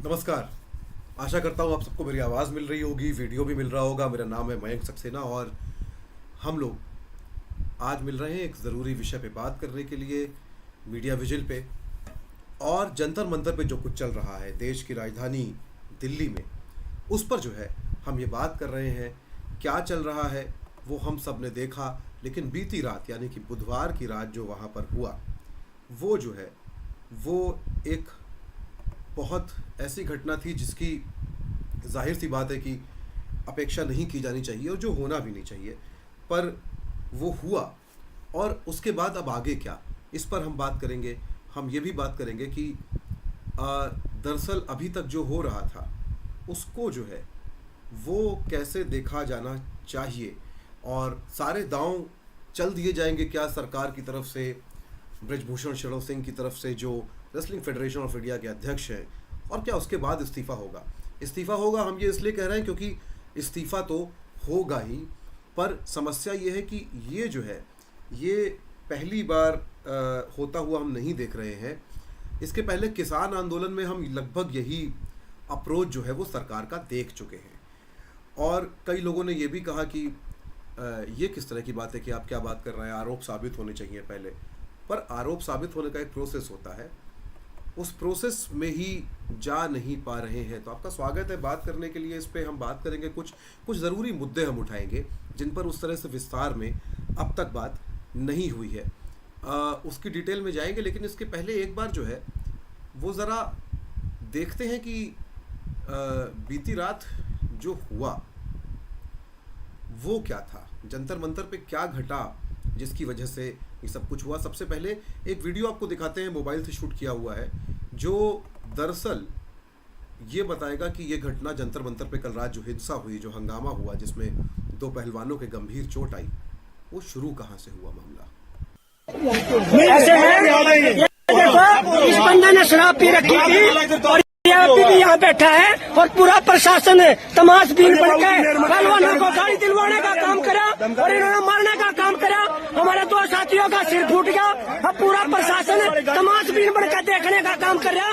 नमस्कार। आशा करता हूँ आप सबको मेरी आवाज़ मिल रही होगी, वीडियो भी मिल रहा होगा। मेरा नाम है मयंक सक्सेना और हम लोग आज मिल रहे हैं एक ज़रूरी विषय पे बात करने के लिए, मीडिया विजिल पे और जंतर मंतर पे जो कुछ चल रहा है देश की राजधानी दिल्ली में, उस पर जो है हम ये बात कर रहे हैं। क्या चल रहा है वो हम सब ने देखा, लेकिन बीती रात यानी कि बुधवार की रात जो वहाँ पर हुआ वो जो है वो एक बहुत ऐसी घटना थी जिसकी जाहिर सी बात है कि अपेक्षा नहीं की जानी चाहिए और जो होना भी नहीं चाहिए, पर वो हुआ। और उसके बाद अब आगे क्या, इस पर हम बात करेंगे। हम ये भी बात करेंगे कि दरअसल अभी तक जो हो रहा था उसको जो है वो कैसे देखा जाना चाहिए और सारे दांव चल दिए जाएंगे क्या सरकार की तरफ से, ब्रजभूषण शरण सिंह की तरफ से जो रेसलिंग फेडरेशन ऑफ इंडिया के अध्यक्ष हैं, और क्या उसके बाद इस्तीफ़ा होगा। इस्तीफ़ा होगा हम ये इसलिए कह रहे हैं क्योंकि इस्तीफ़ा तो होगा ही, पर समस्या ये है कि ये जो है ये पहली बार होता हुआ हम नहीं देख रहे हैं। इसके पहले किसान आंदोलन में हम लगभग यही अप्रोच जो है वो सरकार का देख चुके हैं और कई लोगों ने ये भी कहा कि ये किस तरह की बात है कि आप क्या बात कर रहे हैं, आरोप साबित होने चाहिए पहले। पर आरोप साबित होने का एक प्रोसेस होता है, उस प्रोसेस में ही जा नहीं पा रहे हैं। तो आपका स्वागत है बात करने के लिए। इस पे हम बात करेंगे, कुछ ज़रूरी मुद्दे हम उठाएंगे जिन पर उस तरह से विस्तार में अब तक बात नहीं हुई है। उसकी डिटेल में जाएंगे, लेकिन इसके पहले एक बार जो है वो ज़रा देखते हैं कि बीती रात जो हुआ वो क्या था, जंतर मंतर पे क्या घटा जिसकी वजह से ये सब कुछ हुआ। सबसे पहले एक वीडियो आपको दिखाते हैं, मोबाइल से शूट किया हुआ है, जो दरअसल ये बताएगा कि ये घटना जंतर मंतर पे कल रात जो हिंसा हुई, जो हंगामा हुआ जिसमें दो पहलवानों के गंभीर चोट आई, वो शुरू कहाँ से हुआ मामला। ऐसे है, देखो इस बंदे ने शराब पी रखी थी और ये अभी भी यहाँ बैठा है और पूरा प्रशासन तमाशबीन बनकर पहलवानों को गाड़ी दिलवाने का काम करा और इन्होंने मारने का काम करा। हमारे दो साथियों का सिर फूट गया। अब पूरा प्रशासन तमाशबीन बनकर देखने का काम कर रहा।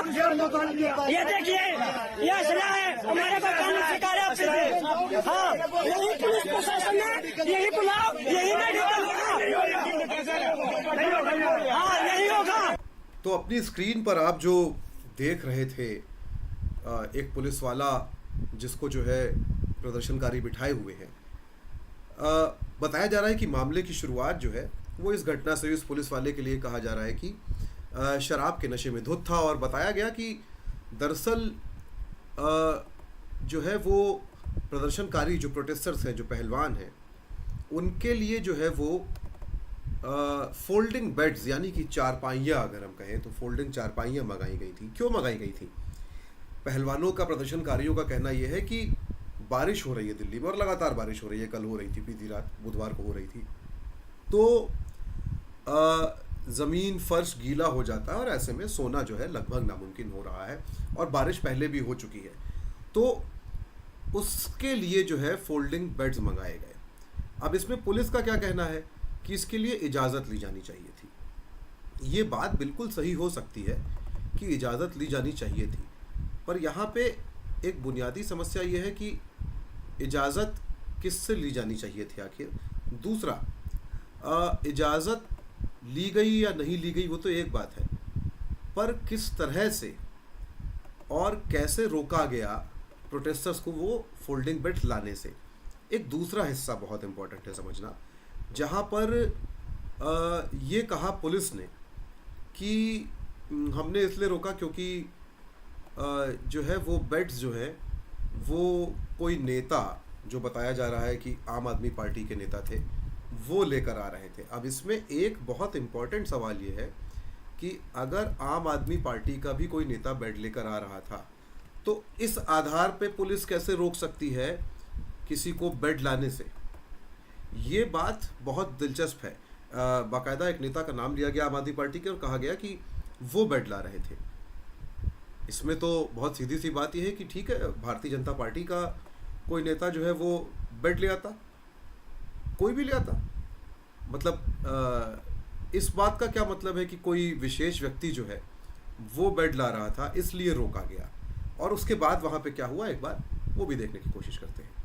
ये देखिए, ये असला है, हमारे को कानून सिखा रहे आपसे। हाँ, यही पुलिस प्रशासन ने यही बुलाओ, यही नहीं, हाँ यही होगा। तो अपनी स्क्रीन पर आप जो देख रहे थे, एक पुलिस वाला जिसको जो है प्रदर्शनकारी बिठाए हुए हैं, बताया जा रहा है कि मामले की शुरुआत जो है वो इस घटना से, इस पुलिस वाले के लिए कहा जा रहा है कि शराब के नशे में धुत था। और बताया गया कि दरअसल जो है वो प्रदर्शनकारी, जो प्रोटेस्टर्स हैं, जो पहलवान हैं, उनके लिए जो है वो फोल्डिंग बेड्स यानी कि चारपाइयाँ, अगर हम कहें तो फोल्डिंग चारपाइयाँ मंगाई गई थी। क्यों मंगाई गई थी? पहलवानों का, प्रदर्शनकारियों का कहना यह है कि बारिश हो रही है दिल्ली में और लगातार बारिश हो रही है, कल हो रही थी, बीती रात बुधवार को हो रही थी, तो ज़मीन फर्श गीला हो जाता है और ऐसे में सोना जो है लगभग नामुमकिन हो रहा है और बारिश पहले भी हो चुकी है। तो उसके लिए जो है फोल्डिंग बेड्स मंगाए गए। अब इसमें पुलिस का क्या कहना है कि इसके लिए इजाज़त ली जानी चाहिए थी। ये बात बिल्कुल सही हो सकती है कि इजाज़त ली जानी चाहिए थी, पर यहाँ पे एक बुनियादी समस्या ये है कि इजाज़त किससे ली जानी चाहिए थी आखिर। दूसरा, इजाज़त ली गई या नहीं ली गई वो तो एक बात है, पर किस तरह से और कैसे रोका गया प्रोटेस्टर्स को वो फोल्डिंग बेड लाने से, एक दूसरा हिस्सा बहुत इम्पोर्टेंट है समझना, जहाँ पर ये कहा पुलिस ने कि हमने इसलिए रोका क्योंकि जो है वो बेड्स जो है वो कोई नेता, जो बताया जा रहा है कि आम आदमी पार्टी के नेता थे, वो लेकर आ रहे थे। अब इसमें एक बहुत इम्पॉर्टेंट सवाल ये है कि अगर आम आदमी पार्टी का भी कोई नेता बेड लेकर आ रहा था तो इस आधार पे पुलिस कैसे रोक सकती है किसी को बेड लाने से? ये बात बहुत दिलचस्प है। बाकायदा एक नेता का नाम लिया गया आम आदमी पार्टी के और कहा गया कि वो बेड ला रहे थे। इसमें तो बहुत सीधी सी बात यह है कि ठीक है, भारतीय जनता पार्टी का कोई नेता जो है वो बेड ले आता, कोई भी ले आता, मतलब इस बात का क्या मतलब है कि कोई विशेष व्यक्ति जो है वो बेड ला रहा था इसलिए रोका गया। और उसके बाद वहाँ पे क्या हुआ एक बार वो भी देखने की कोशिश करते हैं।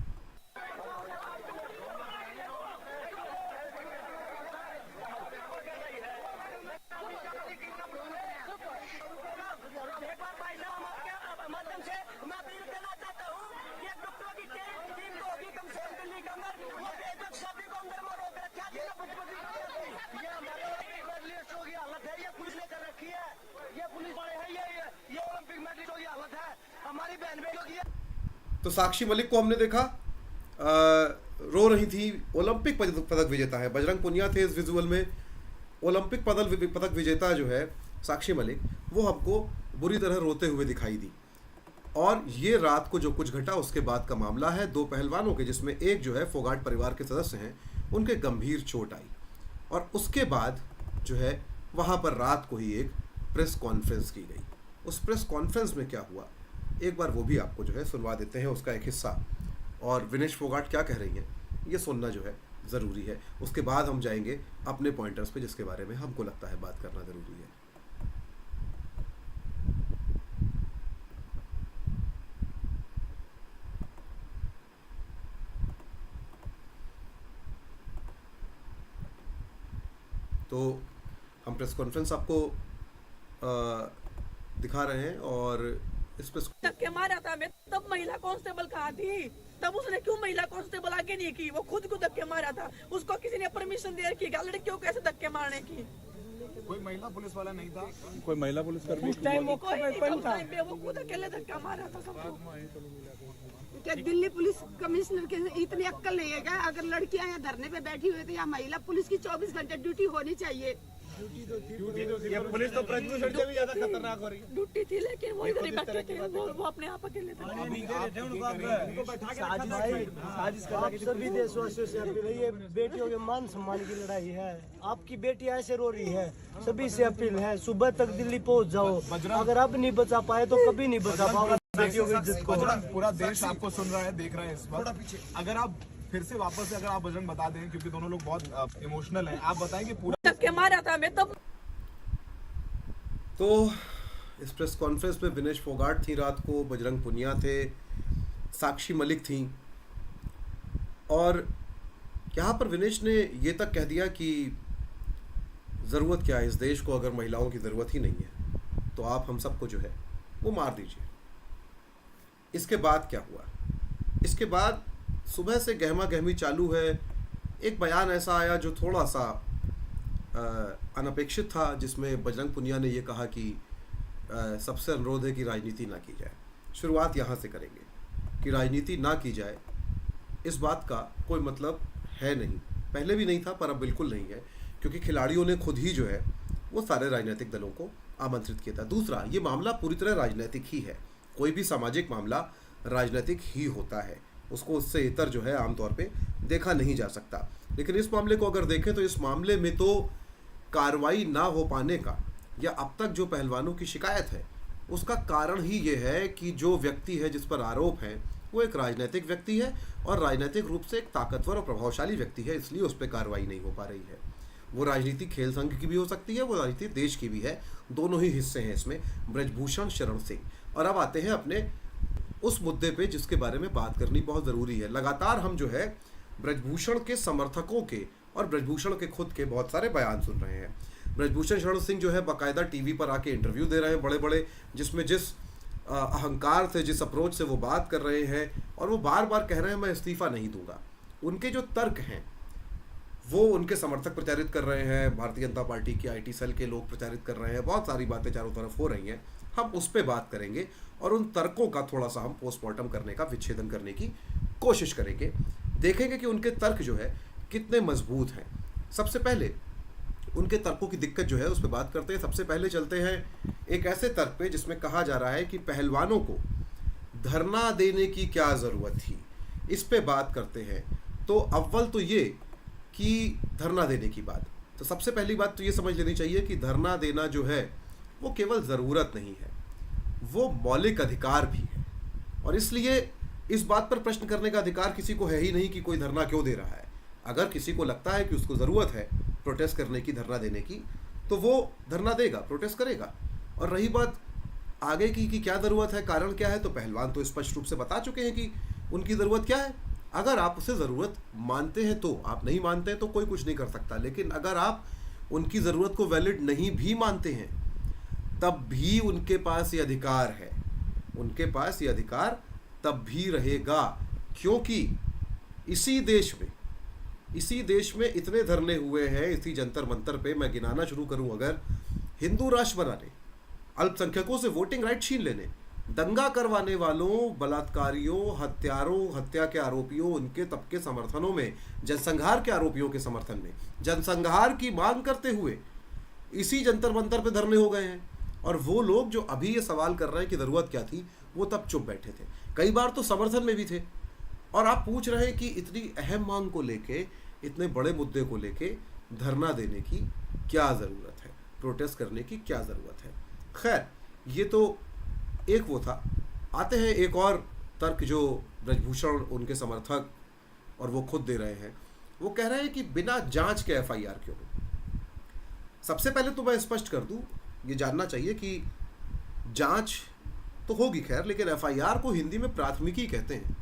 तो साक्षी मलिक को हमने देखा रो रही थी। ओलंपिक पदक विजेता है, बजरंग पुनिया थे इस विजुअल में। ओलंपिक पदक विजेता जो है साक्षी मलिक, वो हमको बुरी तरह रोते हुए दिखाई दी। और ये रात को जो कुछ घटा उसके बाद का मामला है। दो पहलवानों के, जिसमें एक जो है फोगाट परिवार के सदस्य हैं, उनके गंभीर चोट आई और उसके बाद जो है वहाँ पर रात को ही एक प्रेस कॉन्फ्रेंस की गई। उस प्रेस कॉन्फ्रेंस में क्या हुआ एक बार वो भी आपको जो है सुनवा देते हैं, उसका एक हिस्सा। और विनेश फोगाट क्या कह रही हैं ये सुनना जो है ज़रूरी है। उसके बाद हम जाएंगे अपने पॉइंटर्स पे, जिसके बारे में हमको लगता है बात करना ज़रूरी है। तो हम प्रेस कॉन्फ्रेंस आपको दिखा रहे हैं और इस प्रेस धक्के मारा था मैं, तब महिला कांस्टेबल कहाँ थी? तब उसने क्यों महिला कांस्टेबल आगे नहीं की? वो खुद को धक्के मारा था, उसको किसी ने परमिशन दे रखी है लड़कियों को ऐसे धक्के मारने की? कोई महिला पुलिस वाला नहीं था, कोई महिला पुलिस कर्मी उस टाइम वो कोई नहीं था, उस टाइम पे वो खुद अकेले धक्का मारा था सबको। क्या दिल्ली पुलिस कमिश्नर के इतनी अक्ल नहीं है क्या? अगर लड़कियां यहाँ धरने पे बैठी हुई थी, या महिला पुलिस की 24 घंटे ड्यूटी होनी चाहिए। ये पुलिस तो प्रदूषण से भी ज्यादा खतरनाक हो रही है। ड्यूटी थी लेकिन वो इधर ही बैठे थे, वो अपने आप अकेले थे। आप सभी देशवासियों से अपील है, ये बेटियों के मान सम्मान की लड़ाई है। आपकी बेटी ऐसे रो रही है, सभी से अपील है सुबह तक दिल्ली पहुंच जाओ। अगर अब नहीं बचा पाए तो कभी नहीं बचा पाओगे बेटियों की इज्जत को। पूरा देश आपको सुन रहा है, देख रहा है इस वक्त। अगर आप फिर से वापस से अगर आप बजरंग बता दें, क्योंकि दोनों लोग बहुत इमोशनल हैं, आप बताएं कि पूरा धक्के मारा था मैं तब। तो इस प्रेस कॉन्फ्रेंस में विनेश फोगाट थी रात को, बजरंग पुनिया थे, साक्षी मलिक थी। और यहाँ पर विनेश ने ये तक कह दिया कि ज़रूरत क्या है इस देश को, अगर महिलाओं की ज़रूरत ही नहीं है तो आप हम सबको जो है वो मार दीजिए। इसके बाद क्या हुआ? इसके बाद सुबह से गहमा गहमी चालू है। एक बयान ऐसा आया जो थोड़ा सा अनपेक्षित था, जिसमें बजरंग पुनिया ने ये कहा कि सबसे अनुरोध है कि राजनीति ना की जाए। शुरुआत यहाँ से करेंगे कि राजनीति ना की जाए, इस बात का कोई मतलब है नहीं, पहले भी नहीं था पर अब बिल्कुल नहीं है, क्योंकि खिलाड़ियों ने खुद ही जो है वो सारे राजनीतिक दलों को आमंत्रित किया था। दूसरा, ये मामला पूरी तरह राजनीतिक ही है। कोई भी सामाजिक मामला राजनीतिक ही होता है, उसको उससे इतर जो है आमतौर पे देखा नहीं जा सकता। लेकिन इस मामले को अगर देखें तो इस मामले में तो कार्रवाई ना हो पाने का, या अब तक जो पहलवानों की शिकायत है उसका कारण ही ये है कि जो व्यक्ति है जिस पर आरोप है वो एक राजनीतिक व्यक्ति है, और राजनीतिक रूप से एक ताकतवर और प्रभावशाली व्यक्ति है, इसलिए उस पर कार्रवाई नहीं हो पा रही है। वो राजनीति खेल संघ की भी हो सकती है, वो राजनीति देश की भी है, दोनों ही हिस्से हैं इसमें। ब्रजभूषण शरण सिंह। और अब आते हैं अपने उस मुद्दे पे जिसके बारे में बात करनी बहुत ज़रूरी है। लगातार हम जो है ब्रजभूषण के समर्थकों के और ब्रजभूषण के खुद के बहुत सारे बयान सुन रहे हैं। ब्रजभूषण शरण सिंह जो है बाकायदा टीवी पर आके इंटरव्यू दे रहे हैं बड़े बड़े, जिसमें जिस अहंकार से, जिस अप्रोच से वो बात कर रहे हैं, और वो बार बार कह रहे हैं मैं इस्तीफ़ा नहीं दूंगा। उनके जो तर्क हैं वो उनके समर्थक प्रचारित कर रहे हैं, भारतीय जनता पार्टी की IT सेल के लोग प्रचारित कर रहे हैं, बहुत सारी बातें चारों तरफ हो रही हैं। हम उस पर बात करेंगे और उन तर्कों का थोड़ा सा हम पोस्टमार्टम करने का, विच्छेदन करने की कोशिश करेंगे। देखेंगे कि उनके तर्क जो है कितने मजबूत हैं। सबसे पहले उनके तर्कों की दिक्कत जो है उस पर बात करते हैं। सबसे पहले चलते हैं एक ऐसे तर्क पे जिसमें कहा जा रहा है कि पहलवानों को धरना देने की क्या ज़रूरत थी, इस पे बात करते हैं। तो अव्वल तो ये कि धरना देने की बात, तो सबसे पहली बात तो ये समझ लेनी चाहिए कि धरना देना जो है वो केवल ज़रूरत नहीं है, वो मौलिक अधिकार भी है। और इसलिए इस बात पर प्रश्न करने का अधिकार किसी को है ही नहीं कि कोई धरना क्यों दे रहा है। अगर किसी को लगता है कि उसको ज़रूरत है प्रोटेस्ट करने की, धरना देने की, तो वो धरना देगा, प्रोटेस्ट करेगा। और रही बात आगे की क्या ज़रूरत है, कारण क्या है, तो पहलवान तो स्पष्ट रूप से बता चुके हैं कि उनकी ज़रूरत क्या है। अगर आप उसे ज़रूरत मानते हैं तो, आप नहीं मानते हैं तो कोई कुछ नहीं कर सकता। लेकिन अगर आप उनकी ज़रूरत को वैलिड नहीं भी मानते हैं तब भी उनके पास ये अधिकार है, उनके पास ये अधिकार तब भी रहेगा, क्योंकि इसी देश में इतने धरने हुए हैं, इसी जंतर मंतर पे मैं गिनाना शुरू करूं अगर, हिंदू राष्ट्र बनाने, अल्पसंख्यकों से वोटिंग राइट छीन लेने, दंगा करवाने वालों, बलात्कारियों, हत्यारों, हत्या के आरोपियों, उनके तबके समर्थनों में, जनसंहार के आरोपियों के समर्थन में जनसंहार की मांग करते हुए इसी जंतर मंतर पे धरने हो गए हैं। और वो लोग जो अभी ये सवाल कर रहे हैं कि ज़रूरत क्या थी, वो तब चुप बैठे थे, कई बार तो समर्थन में भी थे। और आप पूछ रहे हैं कि इतनी अहम मांग को लेके, इतने बड़े मुद्दे को लेके धरना देने की क्या ज़रूरत है, प्रोटेस्ट करने की क्या ज़रूरत है। खैर, ये तो एक वो था। आते हैं एक और तर्क जो ब्रजभूषण, उनके समर्थक और वो खुद दे रहे हैं। वो कह रहे हैं कि बिना जांच के एफआईआर क्यों हो। सबसे पहले तो मैं स्पष्ट कर दूं, ये जानना चाहिए कि जांच तो होगी खैर, लेकिन एफआईआर को हिंदी में प्राथमिकी कहते हैं।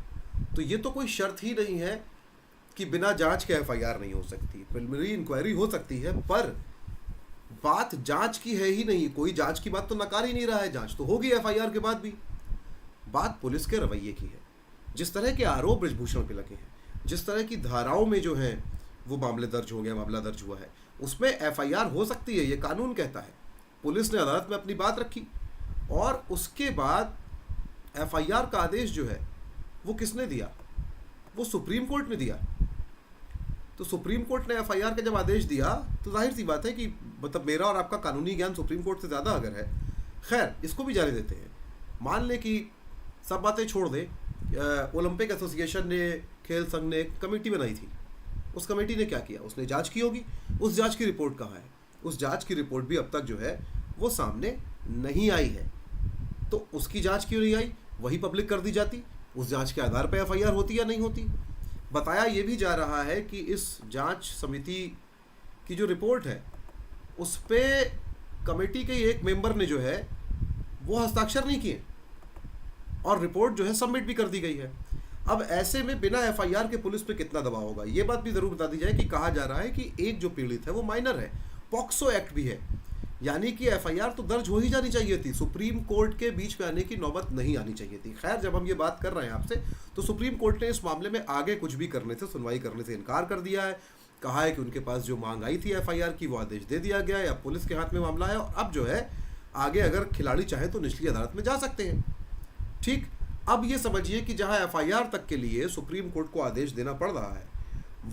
तो ये तो कोई शर्त ही नहीं है कि बिना जांच के एफआईआर नहीं हो सकती, प्रिलिमिनरी इंक्वायरी हो सकती है, पर बात जांच की है ही नहीं। कोई जांच की बात तो नकार ही नहीं रहा है, जांच तो होगी एफआईआर के बाद भी। बात पुलिस के रवैये की है। जिस तरह के आरोप ब्रजभूषण पे लगे हैं, जिस तरह की धाराओं में जो है वो मामला दर्ज हुआ है, उसमें एफआईआर हो सकती है, ये कानून कहता है। पुलिस ने अदालत में अपनी बात रखी और उसके बाद एफआईआर का आदेश जो है वो किसने दिया, वो सुप्रीम कोर्ट ने दिया। तो सुप्रीम कोर्ट ने एफआईआर का जब आदेश दिया तो जाहिर सी बात है कि मतलब मेरा और आपका कानूनी ज्ञान सुप्रीम कोर्ट से ज़्यादा अगर है, खैर इसको भी जाने देते हैं। मान ले कि सब बातें छोड़ दें, ओलंपिक एसोसिएशन ने, खेल संघ ने एक कमेटी बनाई थी। उस कमेटी ने क्या किया, उसने जांच की होगी। उस जांच की रिपोर्ट कहाँ है? उस जांच की रिपोर्ट भी अब तक जो है वो सामने नहीं आई है। तो उसकी जांच क्यों नहीं आई, वही पब्लिक कर दी जाती, उस जांच के आधार पर एफआईआर होती या नहीं होती। बताया ये भी जा रहा है कि इस जांच समिति की जो रिपोर्ट है उस पे कमेटी के एक मेंबर ने जो है वो हस्ताक्षर नहीं किए और रिपोर्ट जो है सबमिट भी कर दी गई है। अब ऐसे में बिना एफआईआर के पुलिस पे कितना दबाव होगा, ये बात भी ज़रूर बता दी जाए कि कहा जा रहा है कि एक जो पीड़ित है वो माइनर है, पॉक्सो एक्ट भी है, यानी कि एफआईआर तो दर्ज हो ही जानी चाहिए थी, सुप्रीम कोर्ट के बीच में आने की नौबत नहीं आनी चाहिए थी। खैर, जब हम ये बात कर रहे हैं आपसे, तो सुप्रीम कोर्ट ने इस मामले में आगे कुछ भी करने से, सुनवाई करने से इनकार कर दिया है। कहा है कि उनके पास जो मांग आई थी एफआईआर की वो आदेश दे दिया गया है, अब पुलिस के हाथ में मामला है और अब जो है आगे अगर खिलाड़ी चाहे तो निचली अदालत में जा सकते हैं। ठीक, अब ये समझिए कि जहां एफआईआर तक के लिए सुप्रीम कोर्ट को आदेश देना पड़ रहा है,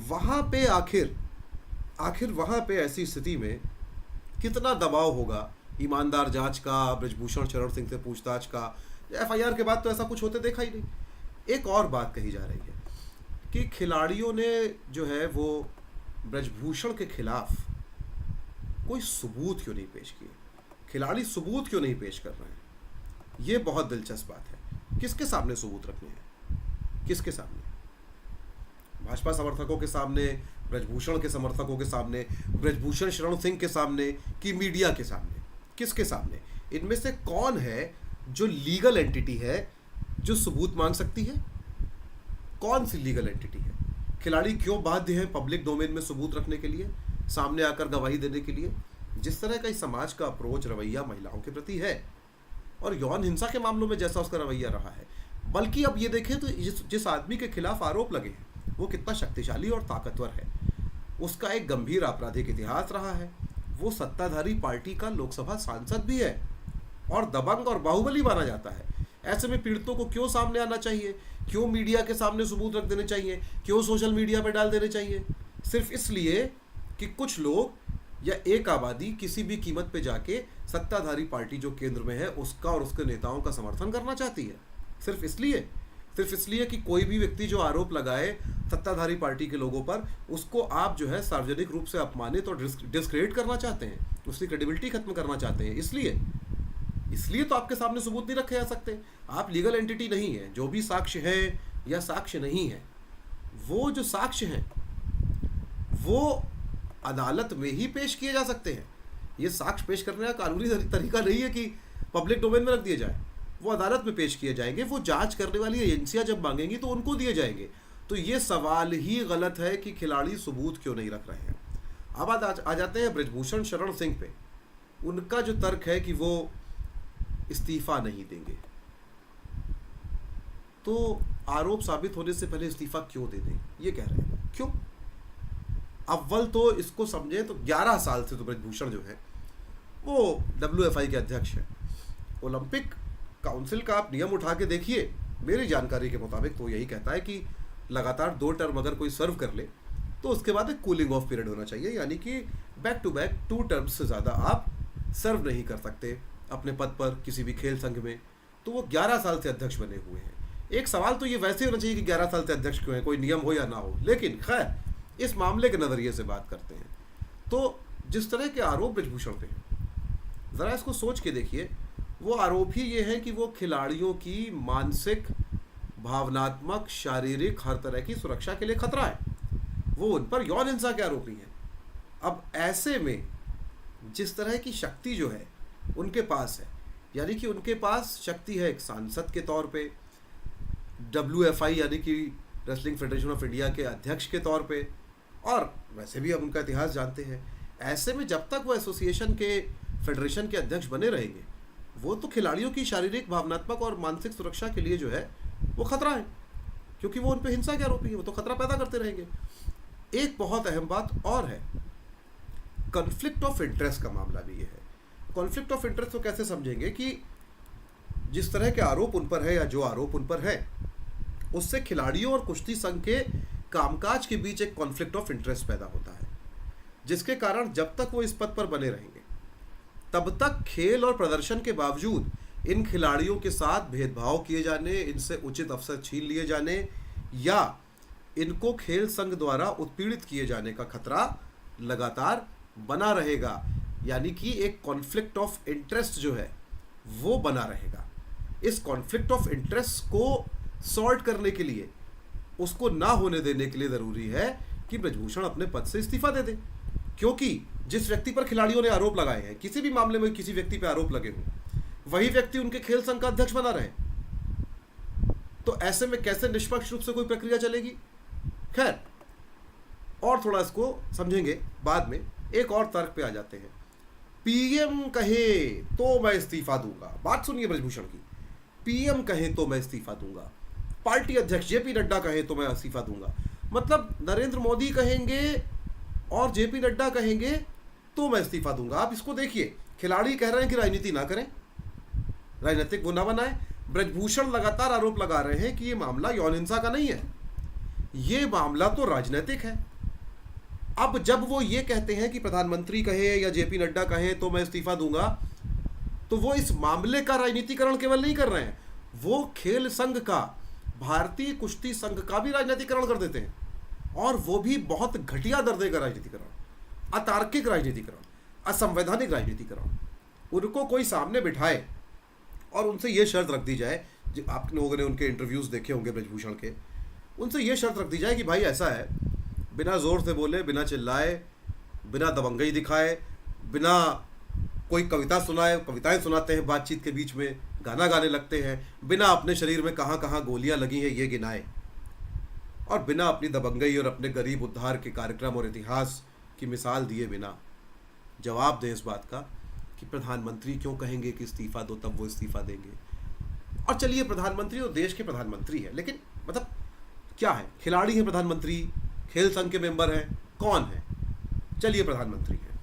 वहां पे आखिर वहां पे ऐसी स्थिति में कितना दबाव होगा ईमानदार जांच का, ब्रजभूषण शरण सिंह से पूछताछ का। एफआईआर के बाद तो ऐसा कुछ होते देखा ही नहीं। एक और बात कही जा रही है कि खिलाड़ियों ने जो है वो ब्रजभूषण के खिलाफ कोई सबूत क्यों नहीं पेश किए, खिलाड़ी सबूत क्यों नहीं पेश कर रहे हैं। ये बहुत दिलचस्प बात है। किसके सामने सबूत रखने हैं, किसके सामने? भाजपा समर्थकों के सामने, ब्रजभूषण के समर्थकों के सामने, ब्रजभूषण शरण सिंह के सामने, कि मीडिया के सामने? किसके सामने? इनमें से कौन है जो लीगल एंटिटी है जो सबूत मांग सकती है? कौन सी लीगल एंटिटी है? खिलाड़ी क्यों बाध्य है पब्लिक डोमेन में सबूत रखने के लिए, सामने आकर गवाही देने के लिए? जिस तरह का इस समाज का अप्रोच, रवैया महिलाओं के प्रति है और यौन हिंसा के मामलों में जैसा उसका रवैया रहा है, बल्कि अब ये देखें तो जिस आदमी के खिलाफ आरोप लगे हैं वो कितना शक्तिशाली और ताकतवर है, उसका एक गंभीर आपराधिक इतिहास रहा है, वो सत्ताधारी पार्टी का लोकसभा सांसद भी है और दबंग और बाहुबली माना जाता है। ऐसे में पीड़ितों को क्यों सामने आना चाहिए, क्यों मीडिया के सामने सबूत रख देने चाहिए, क्यों सोशल मीडिया पर डाल देने चाहिए? सिर्फ इसलिए कि कुछ लोग या एक आबादी किसी भी कीमत पे जाके सत्ताधारी पार्टी जो केंद्र में है उसका और उसके नेताओं का समर्थन करना चाहती है। सिर्फ इसलिए कि कोई भी व्यक्ति जो आरोप लगाए सत्ताधारी पार्टी के लोगों पर, उसको आप जो है सार्वजनिक रूप से अपमानित और डिस्क्रेडिट करना चाहते हैं, उसकी क्रेडिबिलिटी खत्म करना चाहते हैं। इसलिए तो आपके सामने सबूत नहीं रखे जा सकते। आप लीगल एंटिटी नहीं है। जो भी साक्ष्य है या साक्ष्य नहीं है, वो जो साक्ष्य हैं वो अदालत में ही पेश किए जा सकते हैं। ये साक्ष्य पेश करने का कानूनी तरीका नहीं है कि पब्लिक डोमेन में रख दिए जाए, वो अदालत में पेश किए जाएंगे, वो जांच करने वाली एजेंसियां जब मांगेंगी तो उनको दिए जाएंगे। तो ये सवाल ही गलत है कि खिलाड़ी सबूत क्यों नहीं रख रहे हैं। अब आ जाते हैं ब्रजभूषण शरण सिंह पे। उनका जो तर्क है कि वो इस्तीफा नहीं देंगे, तो आरोप साबित होने से पहले इस्तीफा क्यों दे दें, ये कह रहे हैं। क्यों? अव्वल तो इसको समझे तो 11 साल से तो ब्रजभूषण जो है वो WFI के अध्यक्ष है। ओलंपिक काउंसिल का आप नियम उठा के देखिए, मेरी जानकारी के मुताबिक तो यही कहता है कि लगातार 2 टर्म अगर कोई सर्व कर ले तो उसके बाद एक कूलिंग ऑफ पीरियड होना चाहिए, यानी कि बैक टू बैक 2 टर्म्स से ज़्यादा आप सर्व नहीं कर सकते अपने पद पर किसी भी खेल संघ में। तो वो 11 साल से अध्यक्ष बने हुए हैं। एक सवाल तो ये वैसे होना चाहिए कि 11 साल से अध्यक्ष क्यों है, कोई नियम हो या ना हो, लेकिन खैर इस मामले के नज़रिए से बात करते हैं। तो जिस तरह के आरोप ब्रजभूषण पे हैं, ज़रा इसको सोच के देखिए। वो आरोप ही ये है कि वो खिलाड़ियों की मानसिक, भावनात्मक, शारीरिक हर तरह की सुरक्षा के लिए खतरा है। वो उन पर यौन हिंसा के आरोपी हैं। अब ऐसे में जिस तरह की शक्ति जो है उनके पास है, यानी कि उनके पास शक्ति है एक सांसद के तौर पे, WFI यानी कि रेसलिंग फेडरेशन ऑफ इंडिया के अध्यक्ष के तौर पे, और वैसे भी हम उनका इतिहास जानते हैं। ऐसे में जब तक वो एसोसिएशन के, फेडरेशन के अध्यक्ष बने रहेंगे, वो तो खिलाड़ियों की शारीरिक, भावनात्मक और मानसिक सुरक्षा के लिए जो है वो खतरा है, क्योंकि वो उन पे हिंसा के आरोपी है, वो तो खतरा पैदा करते रहेंगे। एक बहुत अहम बात और है, कॉन्फ्लिक्ट ऑफ इंटरेस्ट का मामला भी ये है। कॉन्फ्लिक्ट ऑफ इंटरेस्ट तो कैसे समझेंगे कि जिस तरह के आरोप उन पर है या जो आरोप उन पर है, उससे खिलाड़ियों और कुश्ती संघ के कामकाज के बीच एक कॉन्फ्लिक्ट ऑफ इंटरेस्ट पैदा होता है, जिसके कारण जब तक वो इस पद पर बने रहेंगे तब तक खेल और प्रदर्शन के बावजूद इन खिलाड़ियों के साथ भेदभाव किए जाने, इनसे उचित अवसर छीन लिए जाने या इनको खेल संघ द्वारा उत्पीड़ित किए जाने का खतरा लगातार बना रहेगा। यानी कि एक कॉन्फ्लिक्ट ऑफ इंटरेस्ट जो है वो बना रहेगा। इस कॉन्फ्लिक्ट ऑफ इंटरेस्ट को सॉल्व करने के लिए, उसको ना होने देने के लिए ज़रूरी है कि ब्रजभूषण अपने पद से इस्तीफा दे दे, क्योंकि जिस व्यक्ति पर खिलाड़ियों ने आरोप लगाए हैं, किसी भी मामले में किसी व्यक्ति पर आरोप लगे हों, वही व्यक्ति उनके खेल संघ का अध्यक्ष बना रहे, तो ऐसे में कैसे निष्पक्ष रूप से कोई प्रक्रिया चलेगी। खैर, और थोड़ा इसको समझेंगे बाद में। एक और तर्क पे आ जाते हैं। PM कहे तो मैं इस्तीफा दूंगा। बात सुनिए ब्रजभूषण की। PM कहे तो मैं इस्तीफा दूंगा, पार्टी अध्यक्ष JP नड्डा कहे तो मैं इस्तीफा दूंगा। मतलब नरेंद्र मोदी कहेंगे और JP नड्डा कहेंगे तो मैं इस्तीफा दूंगा। आप इसको देखिए, खिलाड़ी कह रहे हैं कि राजनीति ना करें, राजनीतिक वो ना बनाए। ब्रजभूषण लगातार आरोप लगा रहे हैं कि ये मामला यौन हिंसा का नहीं है, ये मामला तो राजनीतिक है। अब जब वो ये कहते हैं कि प्रधानमंत्री कहे या JP नड्डा कहे तो मैं इस्तीफा दूंगा, तो वो इस मामले का राजनीतिकरण केवल नहीं कर रहे हैं, वो खेल संघ का, भारतीय कुश्ती संघ का भी राजनीतिकरण कर देते हैं, और वो भी बहुत घटिया दर्जे का राजनीतिकरण, अतार्किक राजनीतिकरण, असंवैधानिक राजनीतिकरण। उनको कोई सामने बिठाए और उनसे ये शर्त रख दी जाए, जो आप लोगों ने उनके इंटरव्यूज़ देखे होंगे ब्रजभूषण के, उनसे ये शर्त रख दी जाए कि भाई ऐसा है, बिना ज़ोर से बोले, बिना चिल्लाए, बिना दबंगई दिखाए, बिना कोई कविता सुनाए, कविताएं सुनाते हैं बातचीत के बीच में, गाना गाने लगते हैं, बिना अपने शरीर में कहाँ कहाँ गोलियां लगी हैं ये गिनाए, और बिना अपनी दबंगई और अपने गरीब उद्धार के कार्यक्रम और इतिहास की मिसाल दिए बिना जवाब दें इस बात का कि प्रधानमंत्री क्यों कहेंगे कि इस्तीफा दो, तब वो इस्तीफा देंगे। और चलिए, प्रधानमंत्री तो देश के प्रधानमंत्री है, लेकिन मतलब क्या है, खिलाड़ी हैं प्रधानमंत्री, खेल संघ के मेंबर हैं, कौन है? चलिए प्रधानमंत्री है।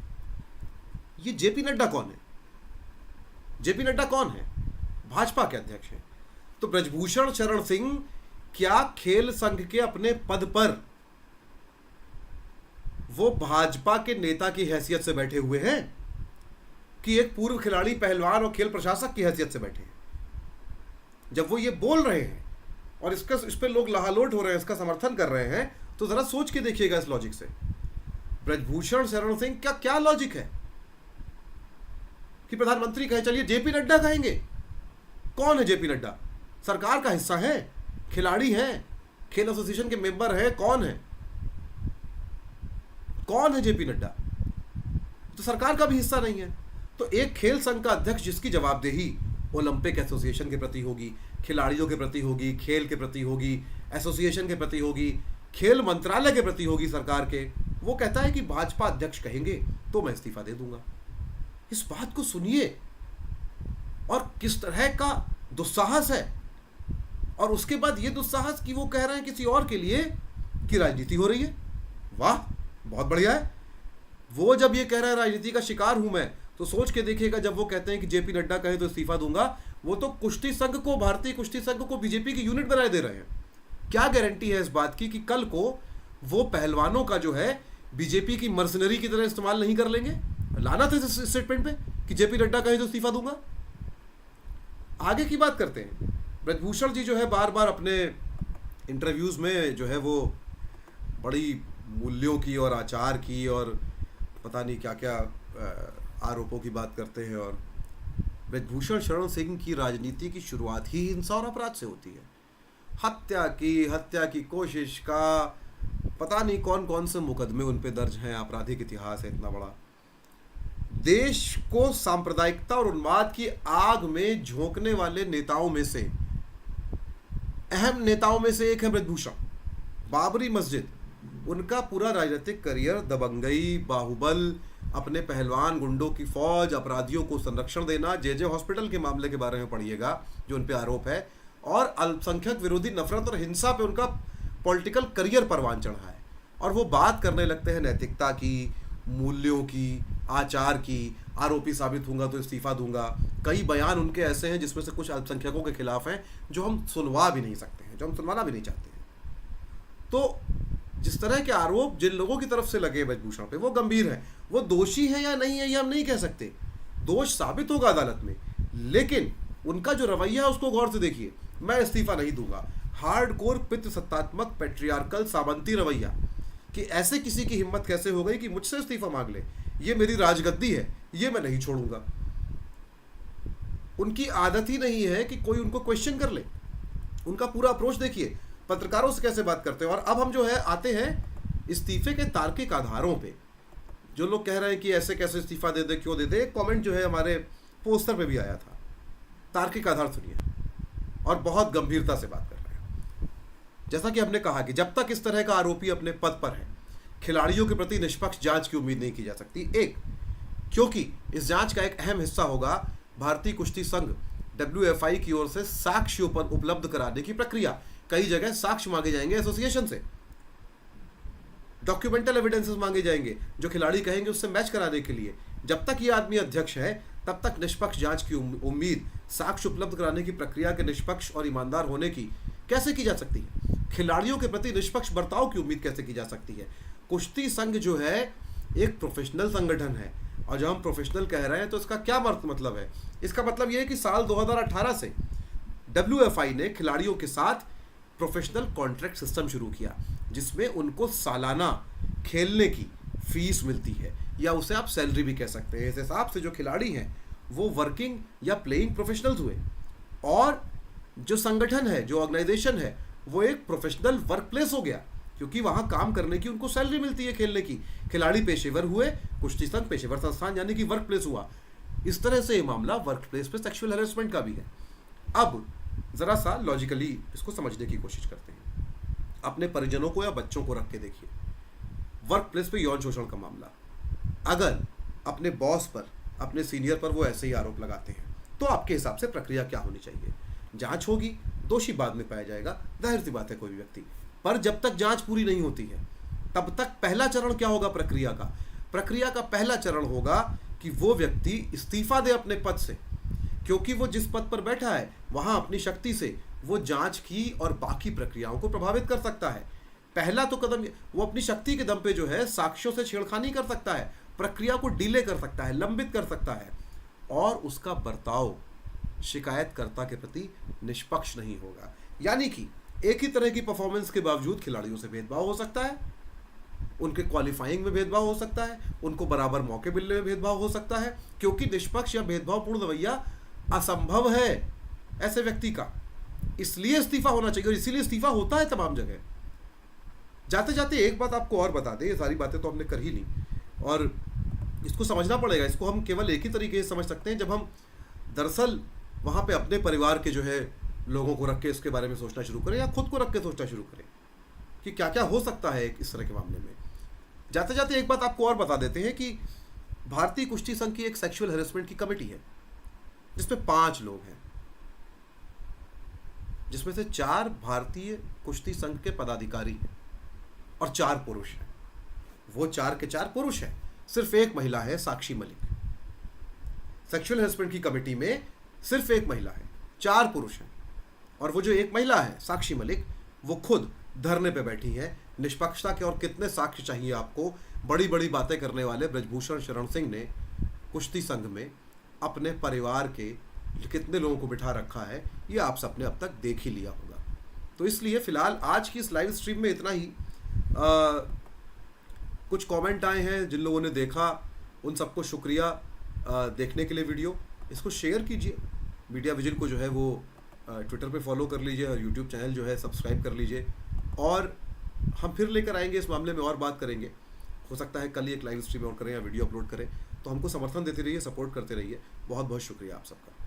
ये JP नड्डा कौन है? JP नड्डा कौन है? भाजपा के अध्यक्ष हैं। तो ब्रजभूषण शरण सिंह क्या खेल संघ के अपने पद पर वो भाजपा के नेता की हैसियत से बैठे हुए हैं कि एक पूर्व खिलाड़ी, पहलवान और खेल प्रशासक की हैसियत से बैठे हैं? जब वो ये बोल रहे हैं और इस पर लोग लहालोट हो रहे हैं, इसका समर्थन कर रहे हैं, तो जरा सोच के देखिएगा इस लॉजिक से। ब्रजभूषण शरण सिंह का क्या लॉजिक है कि प्रधानमंत्री कहे, चलिए JP नड्डा कहेंगे। कौन है JP नड्डा? सरकार का हिस्सा है, खिलाड़ी हैं, खेल एसोसिएशन के मेंबर हैं, कौन है? कौन है JP नड्डा? तो सरकार का भी हिस्सा नहीं है। तो एक खेल संघ का अध्यक्ष जिसकी जवाबदेही ओलंपिक एसोसिएशन के प्रति होगी, खिलाड़ियों के प्रति होगी, खेल के प्रति होगी, एसोसिएशन के प्रति होगी, खेल मंत्रालय के प्रति होगी सरकार के, वो कहता है कि भाजपा अध्यक्ष कहेंगे तो मैं इस्तीफा दे दूंगा। इस बात को सुनिए और किस तरह का दुस्साहस है। और उसके बाद ये दुस्साहस कि वो कह रहे हैं किसी और के लिए कि राजनीति हो रही है। वाह, बहुत बढ़िया है। वो जब ये कह रहा है राजनीति का शिकार हूं मैं, तो सोच के देखिएगा जब वो कहते हैं कि जेपी नड्डा कहे तो इस्तीफा दूंगा, वो तो कुश्ती संघ को, भारतीय कुश्ती संघ को बीजेपी की यूनिट बनाए दे रहे हैं। क्या गारंटी है इस बात की कि कल को वो पहलवानों का जो है बीजेपी की मर्सनरी की तरह इस्तेमाल नहीं कर लेंगे? लाना था इस स्टेटमेंट पे कि जेपी नड्डा कहे तो इस्तीफा दूंगा। आगे की बात करते हैं। ब्रजभूषण जी जो है बार बार अपने इंटरव्यूज में जो है वो बड़ी मूल्यों की और आचार की और पता नहीं क्या क्या आरोपों की बात करते हैं। और ब्रजभूषण शरण सिंह की राजनीति की शुरुआत ही हिंसा और अपराध से होती है। हत्या की कोशिश का पता नहीं कौन कौन से मुकदमे उन पे दर्ज हैं, आपराधिक इतिहास है इतना बड़ा। देश को सांप्रदायिकता और उन्माद की आग में झोंकने वाले नेताओं में से, अहम नेताओं में से एक है ब्रजभूषण। बाबरी मस्जिद, उनका पूरा राजनीतिक करियर दबंगई, बाहुबल, अपने पहलवान गुंडों की फौज, अपराधियों को संरक्षण देना, जे हॉस्पिटल के मामले के बारे में पढ़िएगा जो उन पे आरोप है, और अल्पसंख्यक विरोधी नफरत और हिंसा पे उनका पॉलिटिकल करियर परवान चढ़ा है। और वो बात करने लगते हैं नैतिकता की, मूल्यों की, आचार की, आरोपी साबित होगा तो इस्तीफा दूंगा। कई बयान उनके ऐसे हैं जिसमें से कुछ अल्पसंख्यकों के खिलाफ हैं जो हम सुनवा भी नहीं सकते हैं, जो हम सुनवाना भी नहीं चाहते हैं। तो जिस तरह के आरोप जिन लोगों की तरफ से लगे ब्रजभूषण पे वो गंभीर है। वो दोषी है या नहीं है ये हम नहीं कह सकते, दोष साबित होगा अदालत में, लेकिन उनका जो रवैया है उसको गौर से देखिए। मैं इस्तीफा नहीं दूंगा, हार्डकोर पितृसत्तात्मक पेट्रियार्कल सामंती रवैया कि ऐसे किसी की हिम्मत कैसे हो गई कि मुझसे इस्तीफा मांग ले, ये मेरी राजगद्दी है, ये मैं नहीं छोड़ूंगा। उनकी आदत ही नहीं है कि कोई उनको क्वेश्चन कर ले। उनका पूरा अप्रोच देखिए, पत्रकारों से कैसे बात करते हैं। और अब हम जो है आते हैं इस्तीफे के तार्किक आधारों पे। जो लोग कह रहे हैं कि ऐसे कैसे इस्तीफा दे दे, क्यों दे दे, एक कमेंट जो है हमारे पोस्टर पे भी आया था। तार्किक आधार सुनिए और बहुत गंभीरता से बात कर रहे हैं। जैसा कि हमने कहा कि जब तक इस तरह का आरोपी अपने पद पर है, खिलाड़ियों के प्रति निष्पक्ष जांच की उम्मीद नहीं की जा सकती। एक, क्योंकि इस जांच का एक अहम हिस्सा होगा भारतीय कुश्ती संघ WFI की ओर से साक्ष्य उपलब्ध कराने की प्रक्रिया। कई जगह साक्ष्य मांगे जाएंगे एसोसिएशन से, डॉक्यूमेंटल एविडेंसेस मांगे जाएंगे जो खिलाड़ी कहेंगे उससे मैच कराने के लिए। जब तक ये आदमी अध्यक्ष है तब तक निष्पक्ष जांच की उम्मीद, साक्ष्य उपलब्ध कराने की प्रक्रिया के निष्पक्ष और ईमानदार होने की कैसे की जा सकती है? खिलाड़ियों के प्रति निष्पक्ष बर्ताव की उम्मीद कैसे की जा सकती है? कुश्ती संघ जो है एक प्रोफेशनल संगठन है, और जब हम प्रोफेशनल कह रहे हैं तो इसका क्या मतलब है? इसका मतलब यह है कि साल 2018 से WFI ने खिलाड़ियों के साथ प्रोफेशनल कॉन्ट्रैक्ट सिस्टम शुरू किया, जिसमें उनको सालाना खेलने की फीस मिलती है, या उसे आप सैलरी भी कह सकते हैं। इस हिसाब से जो खिलाड़ी हैं वो वर्किंग या प्लेइंग प्रोफेशनल्स हुए, और जो संगठन है, जो ऑर्गेनाइजेशन है, वो एक प्रोफेशनल वर्क प्लेस हो गया, क्योंकि वहां काम करने की उनको सैलरी मिलती है खेलने की। खिलाड़ी पेशेवर हुए, कुश्ती संघ पेशेवर संस्थान यानी कि वर्क प्लेस हुआ। इस तरह से ये मामला वर्क प्लेस पे सेक्सुअल हैरेसमेंट का भी है। अब जरा सा लॉजिकली इसको समझने की कोशिश करते हैं। अपने परिजनों को या बच्चों को रख के देखिए, वर्क प्लेस पे यौन शोषण का मामला, अगर अपने बॉस पर, अपने सीनियर पर वो ऐसे ही आरोप लगाते हैं तो आपके हिसाब से प्रक्रिया क्या होनी चाहिए? जांच होगी, दोषी बाद में पाया जाएगा, जाहिर सी बात है कोई भी व्यक्ति। पर जब तक जांच पूरी नहीं होती है तब तक पहला चरण क्या होगा प्रक्रिया का? प्रक्रिया का पहला चरण होगा कि वो व्यक्ति इस्तीफा दे अपने पद से, क्योंकि वो जिस पद पर बैठा है वहां अपनी शक्ति से वो जांच की और बाकी प्रक्रियाओं को प्रभावित कर सकता है। पहला तो कदम वो अपनी शक्ति के दम पे जो है साक्ष्यों से छेड़खानी कर सकता है, प्रक्रिया को डिले कर सकता है, लंबित कर सकता है, और उसका बर्ताव शिकायतकर्ता के प्रति निष्पक्ष नहीं होगा। यानी कि एक ही तरह की परफॉर्मेंस के बावजूद खिलाड़ियों से भेदभाव हो सकता है, उनके क्वालिफाइंग में भेदभाव हो सकता है, उनको बराबर मौके मिलने में भेदभाव हो सकता है, क्योंकि निष्पक्ष या भेदभावपूर्ण रवैया असंभव है ऐसे व्यक्ति का। इसलिए इस्तीफा होना चाहिए, और इसीलिए इस्तीफा होता है तमाम जगह। जाते जाते एक बात आपको और बता दें, ये सारी बातें तो हमने कर ही ली, और इसको समझना पड़ेगा। इसको हम केवल एक ही तरीके से समझ सकते हैं जब हम दरअसल वहाँ पे अपने परिवार के जो है लोगों को रख के इसके बारे में सोचना शुरू करें, या खुद को रख के सोचना शुरू करें कि क्या क्या हो सकता है इस तरह के मामले में। जाते जाते एक बात आपको और बता देते हैं कि भारतीय कुश्ती संघ की एक सेक्सुअल हैरेसमेंट की कमेटी है जिसमें 5 लोग हैं, जिसमें से 4 भारतीय कुश्ती संघ के पदाधिकारी हैं और 4 पुरुष हैं। वो 4 के 4 पुरुष हैं, सिर्फ एक महिला है, साक्षी मलिक। सेक्सुअल हैरेसमेंट की कमेटी में सिर्फ एक महिला है, 4 पुरुष हैं, और वो जो एक महिला है साक्षी मलिक, वो खुद धरने पे बैठी है निष्पक्षता के। और कितने साक्ष्य चाहिए आपको? बड़ी बड़ी बातें करने वाले ब्रजभूषण शरण सिंह ने कुश्ती संघ में अपने परिवार के कितने लोगों को बिठा रखा है, ये आप सबने अब तक देख ही लिया होगा। तो इसलिए फिलहाल आज की इस लाइव स्ट्रीम में इतना ही। कुछ कमेंट आए हैं, जिन लोगों ने देखा उन सबको शुक्रिया देखने के लिए वीडियो। इसको शेयर कीजिए, मीडिया विजिल को जो है वो ट्विटर पे फॉलो कर लीजिए और यूट्यूब चैनल जो है सब्सक्राइब कर लीजिए। और हम फिर लेकर आएंगे इस मामले में और बात करेंगे। हो सकता है कल ही एक लाइव स्ट्रीम और करें या वीडियो अपलोड करें। तो हमको समर्थन देते रहिए, सपोर्ट करते रहिए। बहुत बहुत शुक्रिया आप सबका।